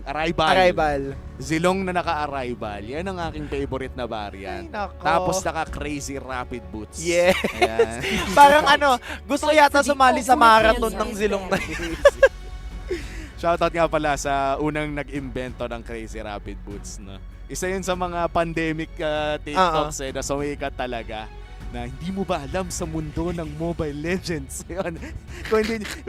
Arrival. Zilong na naka-arrival. Yan ang aking favorite na variant. Ay, nako. Tapos naka-crazy rapid boots. Yeah. Ayan. Parang gusto ko yata sumali sa marathon ng Zilong na yun. Shoutout nga pala sa unang nag-invento ng crazy rapid boots. No? Isa yun sa mga pandemic TikToks na sumikat talaga. Na hindi mo ba alam sa mundo ng Mobile Legends? Yun. kung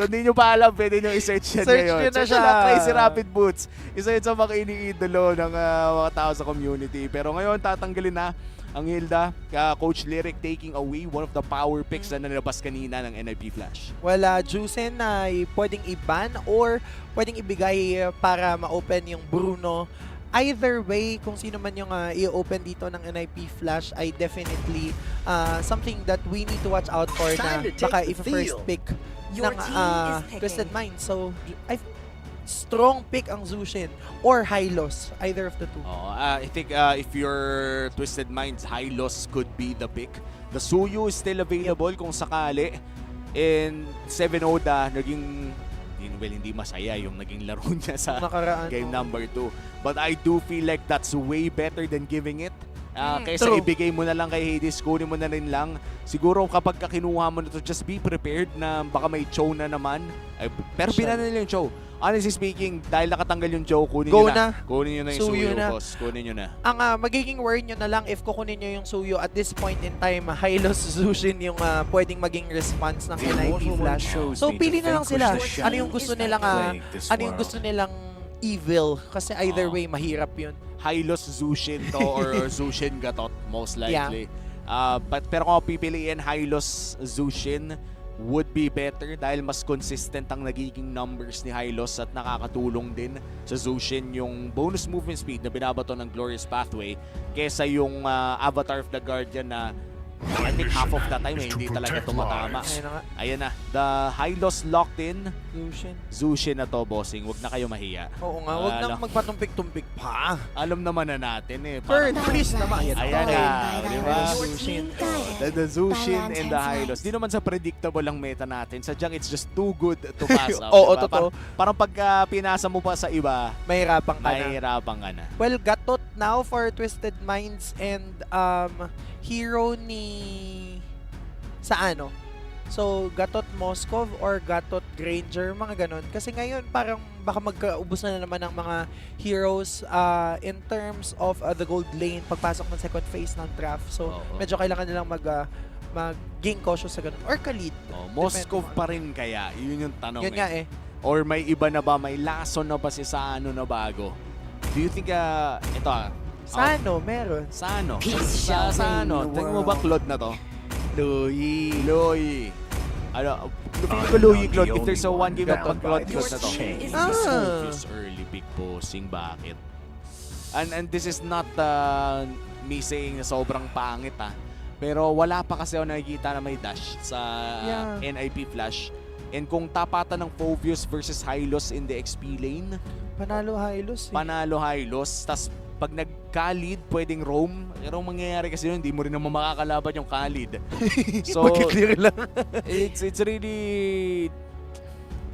hindi nyo pa alam, pwede nyo i-search yan Search ngayon. nyo na Search siya. nyo lang Crazy Rapid Boots. Isa yun sa mga iniidolo ng mga tao sa community. Pero ngayon, tatanggalin na ang Hilda. Coach Lyric taking away one of the power picks na nilabas kanina ng NIP Flash. Wala, Juicen na pwedeng i-ban or pwedeng ibigay para ma-open yung Bruno. Either way, kung sino man yung i-open dito ng NIP Flash ay definitely something that we need to watch out for na baka if first pick ng Twisted Mind. So, strong pick ang Zushin or Hylos, either of the two. I think if your Twisted Minds, Hylos could be the pick. The Suyu is still available kung sakali. And 7 Oda, hindi masaya yung naging laro niya sa Nakaraan, game number 2. But I do feel like that's way better than giving it. Kaysa true. ibigay mo na lang kay Hades, kunin mo na rin lang. Siguro kapag kinuha mo na to, just be prepared na baka may Cho na naman. Pero binan nila yung Cho. Honestly speaking, dahil nakatanggal yung Cho, kunin nyo na. Kunin nyo na yung Suyo, boss. Kunin nyo na. Ang magiging worry nyo na lang if kukunin nyo yung Suyo at this point in time, Hylos Zushin yung pwedeng maging response ng NIP Flash. So pili na lang sila. Ano yung gusto nilang evil kasi either way mahirap yun. Hylos Zushin to or Zushin Gatot most likely. Pero kung pipiliin Hylos Zushin would be better dahil mas consistent ang nagiging numbers ni Hylos at nakakatulong din sa Zushin yung bonus movement speed na binabato ng Glorious Pathway kesa yung Avatar of the Guardian na I think half of the time hindi talaga tumatama. Ayan na. The Hylos locked in. Zushin na to, bossing. Huwag na kayo mahiya. Oo nga, huwag nang magpatumpik-tumpik pa. Alam naman na natin eh. Kurt, please naman. Ayan na, di ba? Zushin. The Zushin and the Hylos. Di naman sa predictable ang meta natin. Sadyang it's just too good to pass up. Oo, diba? totoo. Parang pagka pinasa mo pa sa iba, Mahirapan ka na. mahirapan ka na. Well, Gatot now for Twisted Minds and hero ni So, Gatot Moskov or Gatot Granger, mga ganon. Kasi ngayon, parang baka magkaubos na naman ng mga heroes in terms of the gold lane pagpasok ng second phase ng draft. So, medyo kailangan nilang mag-gain cautious sa ganon. Or Khalid. Moskov pa rin kaya? Yun yung tanong. Yun nga eh. Or may iba na ba? May lason na ba si Sano na bago? Do you think, Sano, meron. Sano? Sano? Tingin mo ba Claude na to? Louie. Ano, feeling ko Louie Claude. If there's a one game na Claude na to. This early big bossing. Bakit? And this is not me saying na sobrang pangit Pero wala pa kasi ako nakikita na may dash sa NIP Flash. And kung tapatan ng Phoveus versus Hylos in the XP lane, Panalo Hylos. Panalo Hylos. Tas pag nag-Khalid, pwedeng roam. Pero ang mangyayari kasi yun, hindi mo rin naman makakalaban yung Khalid. So, mag-clear lang. it's really...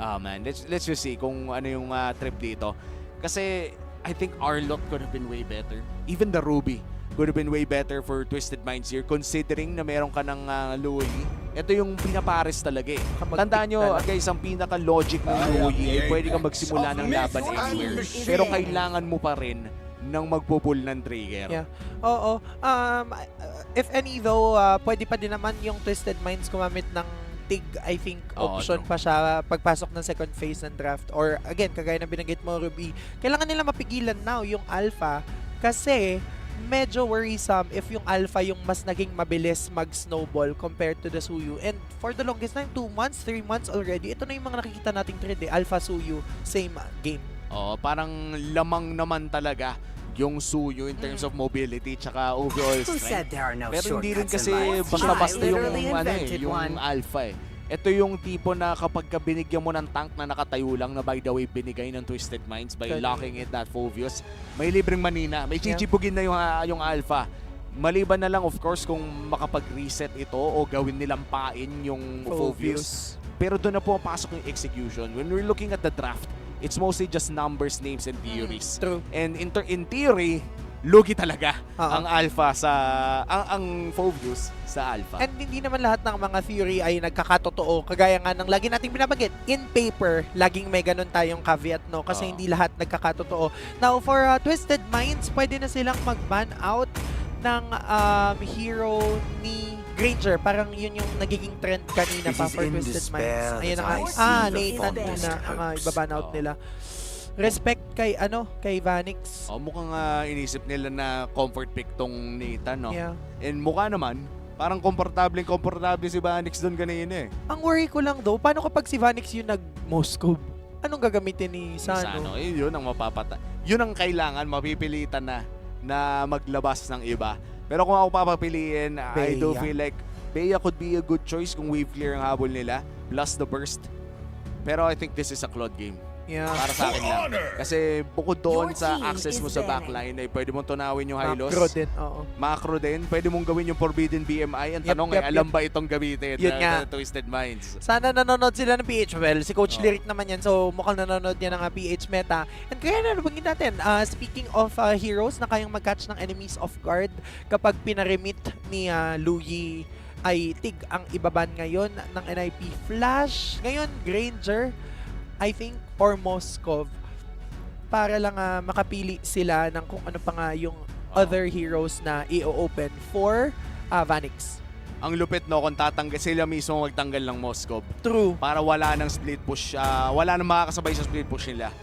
man, let's just see kung ano yung trip dito. Kasi I think Arlott could have been way better. Even the Ruby could have been way better for Twisted Minds here considering na meron ka ng Louie. Ito yung pinapares talaga eh. Tandaan nyo guys, ang pinaka-logic ng Louie ay pwede kang magsimula ng laban anywhere. Pero kailangan mo pa rin ng magpo-pull ng trigger. Yeah. Oo. If any though, pwede pa din naman yung Twisted Minds gumamit ng TIG, I think, option pa siya pagpasok ng second phase ng draft. Or again, kagaya na binanggit mo, Ruby, kailangan nila mapigilan now yung Alpha kasi medyo worrisome if yung Alpha yung mas naging mabilis mag-snowball compared to the Suyu. And for the longest time, 2 months, 3 months already, ito na yung mga nakikita nating trend Alpha Suyu, same game. Parang lamang naman talaga yung Suyu in terms of mobility tsaka overall strength. Pero hindi rin kasi basta-basta yung Alpha eh. Ito yung tipo na kapag binigyan mo ng tank na nakatayo lang na by the way binigay ng Twisted Minds by locking it that Phoveus, may libreng manina, may chichipugin na yung Alpha. Maliban na lang of course kung makapag-reset ito o gawin nilang pain yung Phoveus. Pero doon na pumapasok yung execution. When we're looking at the draft, It's mostly just numbers, names, and theories. True. And in theory, lugi talaga Oo. ang alpha sa ang Phobius sa alpha. And hindi naman lahat ng mga theory ay nagkakatotoo. Kagaya nga ng lagi nating binabanggit, in paper, laging may ganun tayong caveat, no? Kasi Oo. hindi lahat nagkakatotoo. Now, for Twisted Minds, pwede na silang mag-ban out ng hero ni Granger. Parang yun yung nagiging trend kanina pa It is for in Twisted despair Minds. Ayun na that nga. I see the Nathan fondest muna ang hopes. ibaban out Oo. nila. Respect kay Vanix. Mukhang inisip nila na comfort pick tong Nathan, no? Yeah. And mukha naman, parang komportable si Vanix doon kanina eh. Ang worry ko lang though, paano kapag si Vanix yung nag-Moscow? Anong gagamitin ni Sano? Yun ang mapapata. Yun ang kailangan, mapipilitan na maglabas ng iba. Pero kung ako papapiliin, I do Bea. feel like Bea could be a good choice kung wave clear ang habol nila, plus the burst. Pero I think this is a Claude game. Yeah. Para sa akin lang. Kasi bukod doon Your sa team access mo is sa banning. backline, ay pwede mong tunawin yung high loss. Macro din, oo. Macro din. Pwede mong gawin yung Forbidden BMI. Ang Yep, tanong yep, alam ba itong gamitin Yun nga. na Twisted Minds? Sana nanonood sila ng PH. Well, si Coach Oh. Lyric naman yan. So, mukhang nanonood yan ng PH meta. And kaya na nabangin natin, speaking of heroes na kayang mag-catch ng enemies off guard kapag pinaremit ni Luyi ay Tig ang ibaban ngayon ng NIP Flash. Ngayon, Granger, I think, or Moskov, para lang makapili sila ng kung ano pa nga yung other heroes na i-open for Vanix. Ang lupit, no, kung sila mismo magtanggal ng Moskov True. para wala nang split push, wala nang makakasabay sa split push nila.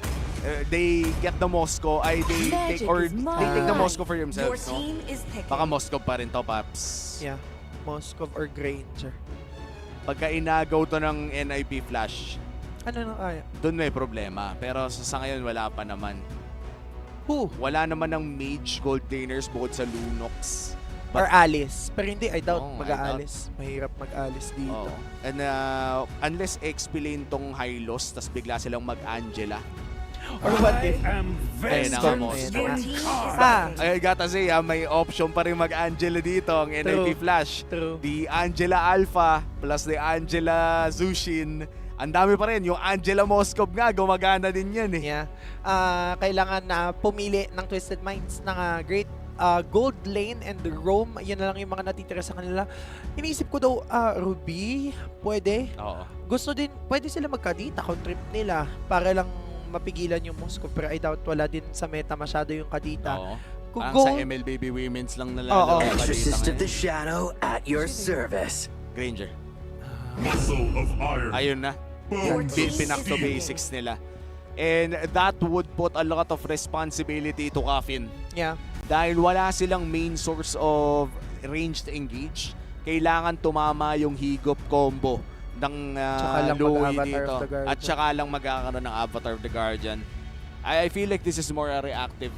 They get the Moscow, they Magic take is the mine. Moscow for Your themselves, no? team is picking. Baka Moscow pa rin to, Paps. Yeah. Moskov or Granger. Pagka inagaw to ng NIP Flash, Ano na kaya? doon may problema. Pero sa ngayon, wala pa naman. Who? Wala naman ng mage gold laner's bukod sa Lunox. Or Alice. Pero hindi, I doubt Oo, I mag-Alice. Mahirap mag-Alice dito. Oo. And unless XP lane tong high loss, tas bigla silang mag-Angela. Or what if? Ayun na nga, Mos. Your team is Ah, Ay, gotta say, may option pa rin mag-Angela dito, ang NIP Flash. true. The Angela Alpha plus the Angela Zushin. Ang dami pa rin. Yung Angela Moskov nga, gumagana din yan eh. Yeah. Kailangan na pumili ng Twisted Minds ng great gold lane and roam. Yan na lang yung mga natitira sa kanila. Iniisip ko daw, Ruby, pwede. Oo. Gusto din, pwede sila magkadita kung trip nila para lang mapigilan yung Moscow. Pero I doubt wala din sa meta masyado yung kadita. Oo. Kung Parang sa gold, ML Baby Women's lang Oo. nalalaro ka Exorcist dito of the ngayon. Shadow at your service. Granger. Muscle of iron. Ayun na. Your team Pinak to is basics nila. And that would put a lot of responsibility to Coffin. yeah. Dahil wala silang main source of ranged engage, kailangan tumama yung higop combo ng Tsaka lang Louie mag-Avatar dito. of the Guardian. At tsaka lang magkakaroon ng Avatar of the Guardian. I feel like this is more a reactive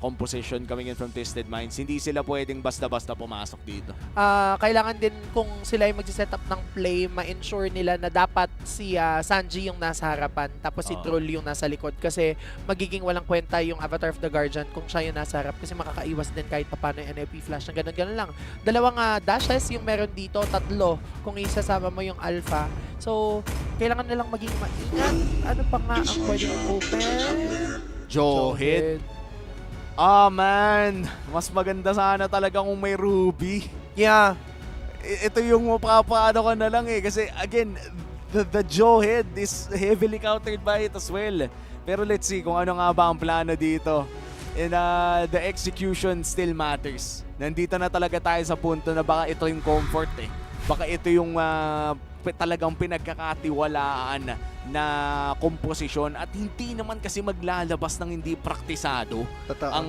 composition coming in from Twisted Minds. Hindi sila pwedeng basta-basta pumasok dito. Kailangan din kung sila ay mag-set up ng play, ma-ensure nila na dapat si Sanji yung nasa harapan, tapos si Oo. Troll yung nasa likod. Kasi magiging walang kwenta yung Avatar of the Guardian kung siya yung nasa harap, kasi makakaiwas din kahit paano yung NFP Flash. Na ganun-ganun lang. Dalawang dashes yung meron dito, tatlo kung isasama mo yung Alpha. So, kailangan nilang maging maingat. Ano pa nga ang pwedeng open? Joe-hit. Ah, man. Mas maganda sana talaga kung may Ruby. Yeah. Ito yung mapapaano ko na lang eh. Kasi again, the Joe head is heavily countered by it as well. Pero let's see kung ano nga ba ang plano dito. And the execution still matters. Nandito na talaga tayo sa punto na baka ito yung comfort eh. Baka ito yung talagang pinagkakatiwalaan na komposisyon at hindi naman kasi maglalabas ng hindi praktisado ang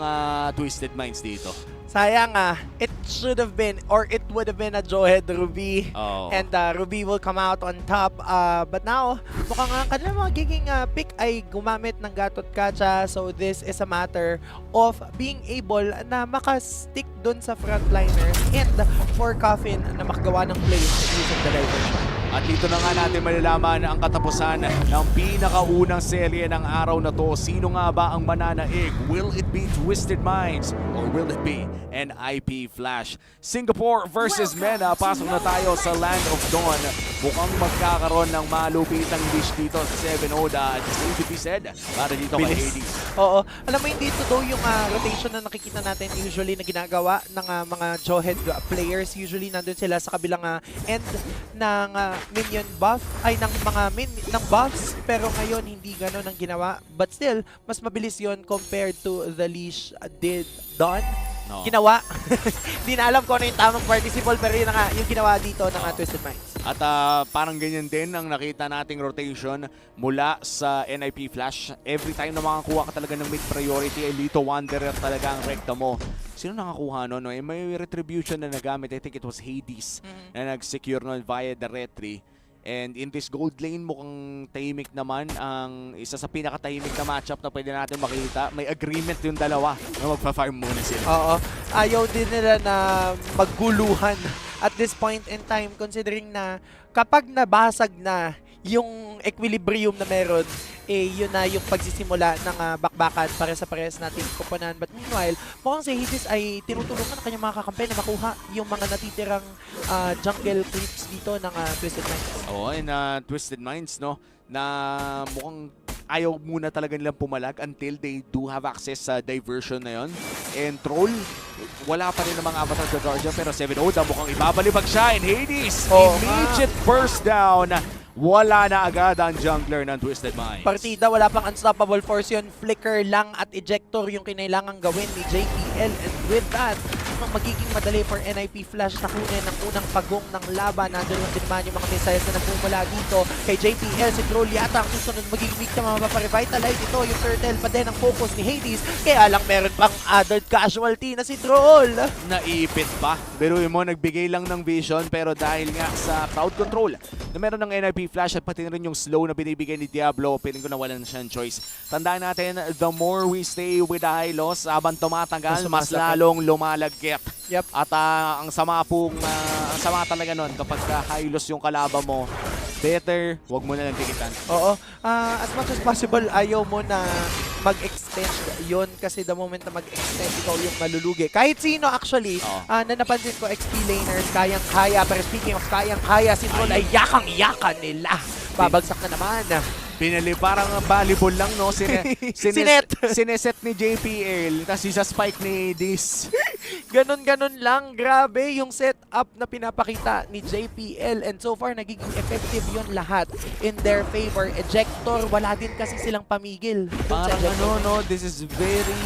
Twisted Minds dito. Sayang it should have been, or it would have been a Joehead Ruby. Oh. And Ruby will come out on top. But now, mukhang ang kanilang magiging pick ay gumamit ng Gatot Kacha. So this is a matter of being able na makastick dun sa frontliners and for Coffin na makagawa ng plays using the diversion. At dito na nga natin malalaman ang katapusan ng pinakaunang serye ng araw na to. Sino nga ba ang mananaig? Will it be Twisted Minds or will it be NIP Flash? Singapore versus MENA. Pasok na tayo sa Land of Dawn. Mukhang magkakaroon ng malupitang dish dito sa 7 Oda. At same to be said, para dito kay Hades. Oo. Alam mo, hindi ito daw yung rotation na nakikita natin usually na ginagawa ng mga Jawhead players. Usually nandun sila sa kabilang end ng minion buff, ay ng mga ng buffs, pero ngayon hindi gano'n ang ginawa. But still, mas mabilis yon compared to the leash did done. No. Ginawa. Hindi na alam kung ano yung tamang participle, pero yun na nga yung ginawa dito ng Twisted Minds. At parang ganyan din ang nakita nating rotation mula sa NIP Flash. Every time na makakuha ka talaga ng mid-priority, Elito Wanderer talaga ang rekta mo. Sino nakakuha nun? No? May retribution na nagamit. I think it was Hades na nag-secure nun via the retry. And in this gold lane, mukhang tahimik naman ang isa sa pinaka-tahimik na matchup na pwede natin makita. May agreement yung dalawa na magpa-farm muna sila. Oo. Ayaw din nila na magguluhan at this point in time, considering na kapag nabasag na yung equilibrium na meron, yun na yung pagsisimula ng bakbakan para sa parehas nating koponan. But meanwhile, mukhang si Hades ay tinutulungan ng kanyang mga kakampi na makuha yung mga natitirang jungle creeps dito ng Twisted Minds. Oo, and Twisted Minds, no, na mukhang ayaw muna talaga nilang pumalag until they do have access sa diversion na yon. And Troll, wala pa rin ang mga avatar sa Guardian, pero 7 Oda mukhang ibabalibag siya, and Hades, immediate burst down. Wala na agad ang jungler ng Twisted Minds. Partida, wala pang unstoppable force yun. Flicker lang at ejector yung kinailangang gawin ni JPL. And with that, magiging madali for NIP Flash na kunin ang unang pagong ng laban. Nandun lang din man yung mga missiles na nagmumula dito kay JPL. Si Troll yata ang susunod magiging weak na mapapare-vitalize ito. Yung turtle pa din ang focus ni Hades. Kaya lang meron pang added casualty na si Troll. Naipit pa. Biruin mo, nagbigay lang ng vision, pero dahil nga sa crowd control na meron ng NIP Flash at pati rin yung slow na binibigay ni Diablo, piling ko na wala na siyang choice. Tandaan natin, the more we stay with the high loss, habang tumatagal, mas lalong lumalagkit. Yep. At ang sama talaga nun kapag high loss yung kalaban mo, better, wag mo na lang tikitan. Oo. As much as possible, ayaw mo na mag-extend yon kasi the moment na mag-extend, ikaw yung malulugi. Kahit sino actually, na napansin ko, XP laners, kayang-kaya. Pero speaking of kayang-kaya, si Troll ay yakang-yakan nila. Babagsak na naman. Pinali, parang volleyball lang, no? Sineset ni JPL, tapos isa spike ni Dis. Ganon-ganon lang. Grabe yung setup na pinapakita ni JPL. And so far, nagiging effective yun lahat in their favor. Ejector, wala din kasi silang pamigil. Parang no? This is very,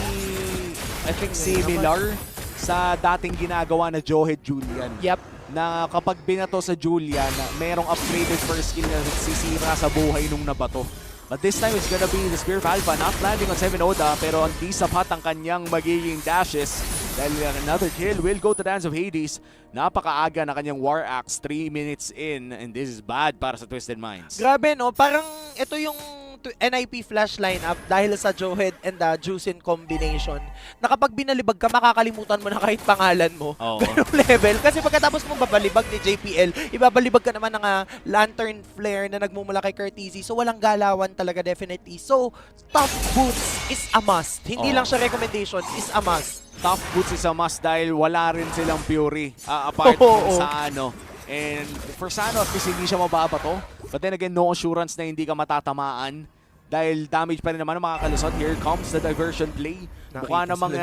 I think, similar sa dating ginagawa na Jawhead Julian. Yep. Na kapag binato sa Julian, merong upgraded first skill na sisira sa buhay nung nabato. But this time, it's gonna be the Spear of Alpha, not landing on 7 Oda, pero hindi sapat ang kanyang magiging dashes. Dahil another kill will go to the hands of Hades. Napakaaga na kanyang War Axe, 3 minutes in, and this is bad para sa Twisted Minds. Grabe, no? Parang ito yung NIP Flash lineup dahil sa Jawhead and the Juicin combination na kapag binalibag ka, makakalimutan mo na kahit pangalan mo. Ganong level. Kasi pagkatapos mo babalibag ni JPL, ibabalibag ka naman ng Lantern Flare na nagmumula kay Curtizy. So walang galawan talaga definitely. So Tough Boots is a must. Hindi lang siya recommendation, is a must. Tough Boots is a must dahil wala rin silang Fury apart sa ano. And for Sano, at least hindi siya mababato. But then again, no assurance na hindi ka matatamaan. Dahil damage pa rin naman ang makakalusot. Here comes the diversion play. Mukha namang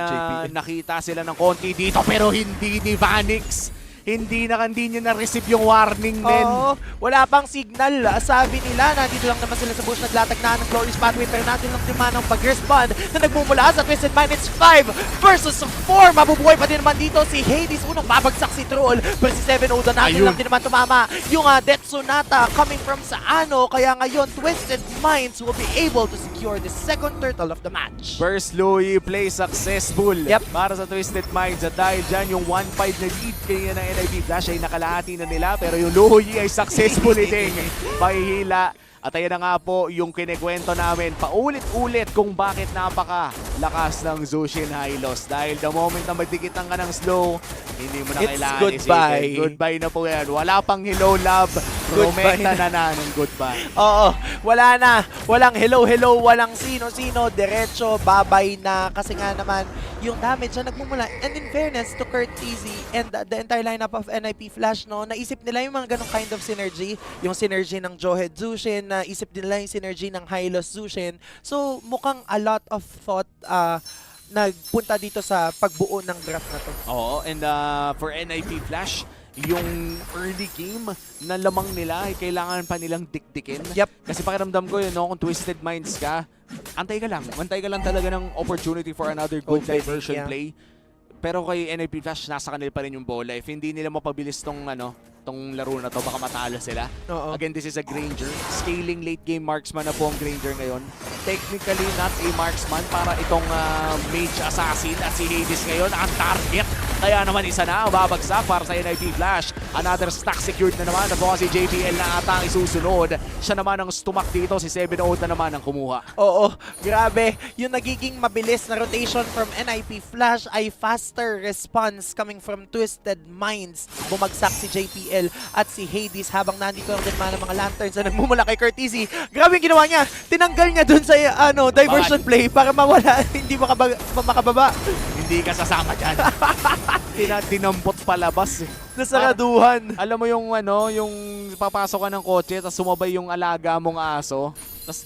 nakita sila ng konti dito pero hindi ni Vanix. Hindi niya na-receive yung warning din. Oo, wala pang signal. Sabi nila, nandito lang naman sila sa bush, naglatag na ng Glorious Pathway, pero natin lang naman ang pag-respond na nagmumula sa Twisted Mind. It's 5 versus 4. Mabubuhay pa din naman dito si Hades. Unang babagsak si Troll, pero si 7 Oda natin lang din naman tumama. Yung Death Sonata coming from Saano, kaya ngayon Twisted Minds will be able to secure the second turtle of the match. First Louis play successful para sa Twisted Minds. At dahil dyan yung 1-5 na lead kaya na NIP Flash ay nakalahati na nila, pero yung Louis ay successful iting mahihila. At ayan na nga po yung kinikwento namin paulit-ulit kung bakit napaka-lakas ng Zushin Hylos. Dahil the moment na magdikitan ka ng slow, hindi mo na kailangan goodbye. isipin. Goodbye na po yan. Wala pang hello love. Prometa na ng goodbye. Oo, wala na. Walang hello, walang sino-sino. Diretso, babay na. Kasi nga naman, yung damage na nagmumula. And in fairness to Kurt Easy and the entire lineup of NIP Flash, no, naisip nila yung mga ganong kind of synergy. Yung synergy ng Johead Zushin, naisip nila yung synergy ng Hylos Zushin. So, mukhang a lot of thought nagpunta dito sa pagbuo ng draft na to. Oo, and for NIP Flash, yung early game na lamang nila ay kailangan pa nilang dikdikin. Yep. Kasi pakiramdam ko yun, no, kung Twisted Minds ka, antay ka lang talaga ng opportunity for another good Okay, diversion yeah. play. Pero kay NIP Flash, nasa kanila pa rin yung bola. If hindi nila mapabilis tong laro na to, baka matalo sila. Oo. Again, this is a Granger. Scaling late game marksman na po ang Granger ngayon. Technically not a marksman para itong mage assassin at si Hades ngayon ang target. Kaya naman isa na ang babagsak para sa NIP Flash. Another stack secured na naman. At si JPL na ata ang isusunod. Siya naman ang stumak dito. Si 7-0 na naman ang kumuha. Oo, grabe. Yung nagiging mabilis na rotation from NIP Flash ay faster response coming from Twisted Minds. Bumagsak si JPL at si Hades habang nandito lang din mga lanterns na nagmumula kay Curtizy. Grabe yung ginawa niya. Tinanggal niya dun sa diversion play para mawala, hindi makababa. Hindi ka sasama dyan. Tinampot palabas eh. Nasaraduhan. Alam mo yung yung papasok ka ng kotse tapos sumabay yung alaga mong aso. Tapos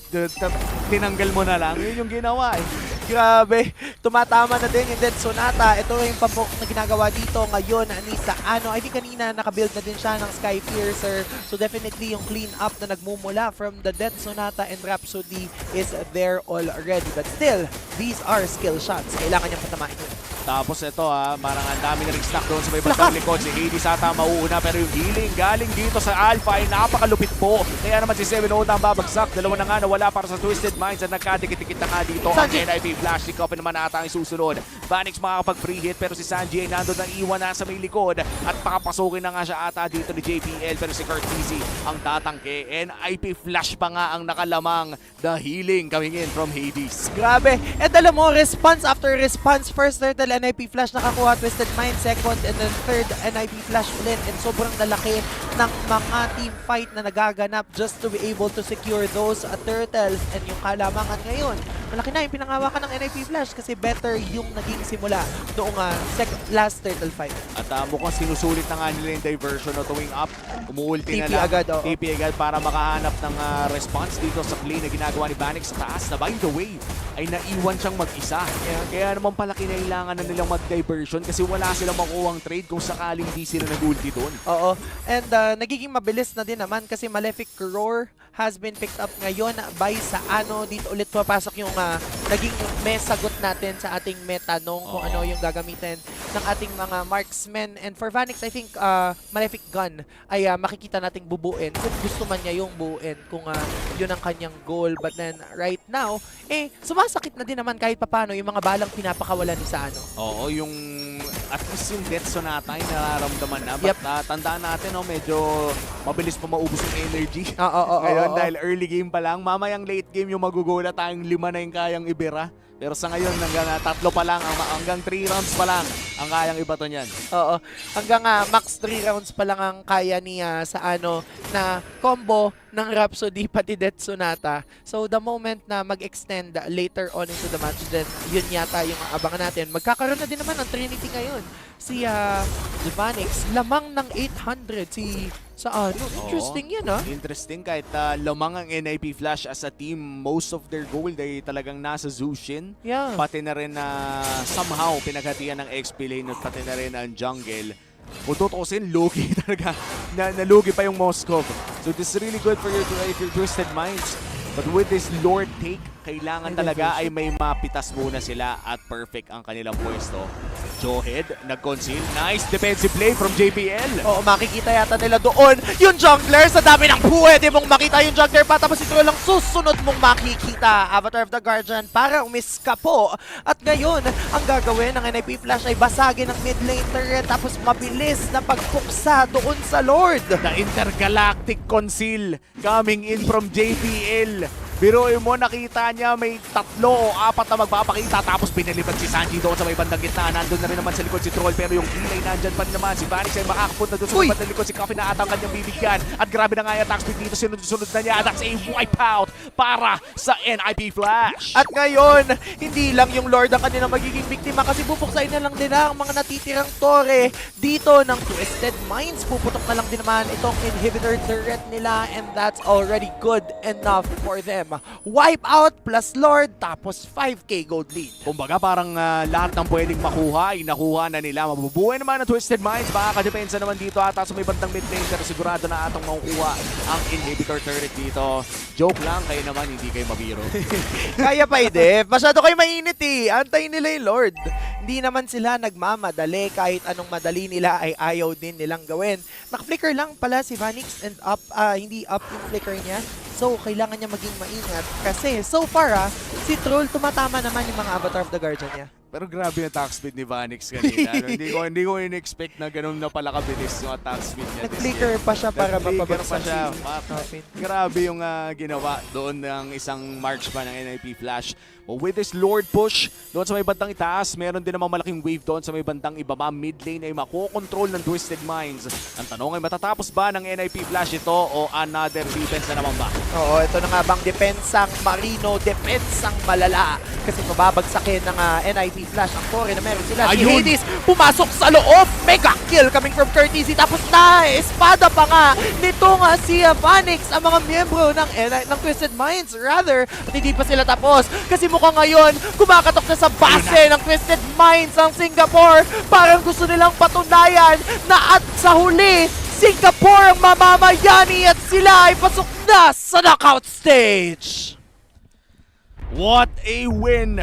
tinanggal mo na lang. Yun yung ginawa eh. Grabe. Tumatama na din yung Dead Sonata. Ito yung papok na ginagawa dito ngayon ni Saano. I think kanina nakabuild na din siya ng Sky Piercer. So definitely yung clean up na nagmumula from the Dead Sonata and Rhapsody is there already. But still, these are skill shots. Kailangan niyang patamain yun. Tapos ito parang ang dami na ring stack doon sa may bandang likod. Si Hades ata mauuna pero yung healing galing dito sa Alpha ay napakalupit po. Kaya naman si 7-0 na ang babagsak. Dalawa na nga nawala para sa Twisted Minds at nagkadikit-dikit na nga dito. Ang NIP Flash, si Coffin naman ata ang susunod. Vanix makakapag-free hit pero si Sanji ay nandun ng iwan na sa may likod at pakapasukin na nga siya ata dito ni JPL pero si Curtizy ang tatangke. NIP Flash pa nga ang nakalamang. The healing coming in from Hades. Grabe. And alam mo, response after response. First turtle, NIP Flash nakakuha, Twisted Mind second, and then third, NIP Flash ulit. And sobrang lalaki ng mga team fight na nagaganap just to be able to secure those turtles. And yung kalamangan ngayon, malaki na yung pinangawakan ng NIP Flash kasi better yung naging simula noong last turtle fight. At mukhang sinusulit na nga nila yung diversion o tuwing up. Umuulti na TP lang. agad, oo. TP agad para makahanap ng response dito sa play na ginagawa ni Vanix sa taas na by the way ay naiwan siyang mag-isa. Kaya naman pala kinailangan na nilang mag-diversion kasi wala silang makuhang trade kung sakaling di sila nag-ulti doon. Oo. And nagiging mabilis na din naman kasi Malefic Roar has been picked up ngayon by Saano. Dito ulit papasok yung naging may sagot natin sa ating metanong kung ano yung gagamitin ng ating mga marksmen. And for Vanix, I think Malefic Gun ay makikita nating bubuin kung gusto man niya yung buuin kung yun ang kanyang goal. But then right now, sumasakit na din naman kahit papano yung mga balang pinapakawalan ni Saano. Oo, yung at least yung Death Sonata ay nararamdaman na. But tandaan natin, medyo mabilis pa maubos yung energy. Ngayon, dahil early game pa lang, mamayang late game yung magugulat, tayong 5 na yung kayang ibira. Pero sa ngayon, hanggang 3 pa lang, hanggang 3 rounds pa lang ang kayang ibato niyan. Oo. Hanggang max 3 rounds pa lang ang kaya niya sa na combo ng Rhapsody pati Death Sonata. So the moment na mag-extend later on into the match, then yun yata yung abangan natin. Magkakaroon na din naman ng Trinity ngayon. Si Vanix, lamang ng 800 si interesting yan Interesting kahit lamang ang NIP Flash as a team, most of their gold ay talagang nasa Zushin. Yeah. Pati na rin na somehow pinaghatian ng XP lane at pati na rin ang jungle. Kung tutusin, lugi talaga. Nalugi pa yung Moskov. So this is really good for your Twisted Minds. But with this Lord take, kailangan talaga ay may mapitas muna sila at perfect ang kanilang pwesto. Johead, nag-conceal. Nice defensive play from JPL. Oo, makikita yata nila doon yung jungler. Sa dami ng pwede mong makita yung jungler pa. Tapos ito lang susunod mong makikita. Avatar of the Guardian para umiska po. At ngayon, ang gagawin ng NIP Flash ay basagin ng mid lane turret. Tapos mabilis na pagpuksa doon sa Lord. The intergalactic conceal coming in from JPL. Biruin mo, nakita niya may 3 o 4 na magpapakita tapos pinalipad si Sanji doon sa may bandang gitna. Nandun na rin naman sa likod si Troll pero yung delay nandyan pa rin naman. Si Vanix ay makakapunta doon sa may bandang likod. Si Coffee na ata ang kanyang bibigyan. At grabe na nga yung attack speed dito. Sunod na niya. That's a wipeout para sa NIP Flash. At ngayon, hindi lang yung Lord ang kanilang magiging biktima kasi bubuksain na lang nila ang mga natitirang tore dito ng Twisted Minds. Puputok na lang din naman itong inhibitor turret nila and that's already good enough for them. Wipe out plus Lord tapos 5k gold lead. Kumbaga parang lahat ng pwedeng makuha ay nakuha na nila. Mabubuhay naman ang Twisted Minds. Makakadepensa naman dito ata sa may bandang mid lane pero sigurado na atong makukuha ang inhibitor turret dito. Joke lang, kayo naman hindi kayo mabiro. Kaya pa Def, masyado kayo mainit eh. Antayin nila yung Lord. Hindi naman sila nagmamadali kahit anong madali nila ay ayaw din nilang gawin. Naka-flicker lang pala si Vanix and up, hindi up yung flicker niya. So, kailangan niya maging maingat kasi so far si Troll tumatama naman yung mga Avatar of the Guardian niya. Pero grabe yung attack speed ni Vanix kanina. hindi ko in-expect na ganun na pala kabilis yung attack speed niya. Nag-flicker pa siya para Nag-flicker mapabagsak pa siya. si Coffin. Grabe yung ginawa doon ng isang marksman ng NIP Flash. Well, with this Lord push, doon sa may bandang itaas, meron din namang malaking wave doon sa may bandang ibaba. Mid lane ay makokontrol ng Twisted Minds. Ang tanong ay matatapos ba ng NIP Flash ito o another defense na naman ba? Oo, ito na nga bang depensang Marino, depensang malala. Kasi mababagsakin ng NIP Flash ang core na meron sila. Si Ayun! Hades pumasok sa loob. Mega kill coming from Courtesy. Tapos na, espada pa nga nitong si Vanix ang mga miyembro ng Twisted Minds. Rather, at hindi pa sila tapos. Kasi mukhang ngayon, kumakatok na sa base ng Twisted Minds ang Singapore. Parang gusto nilang patunayan na at sa huli, Singapore ang mamamayani at sila ay pasok na sa knockout stage. What a win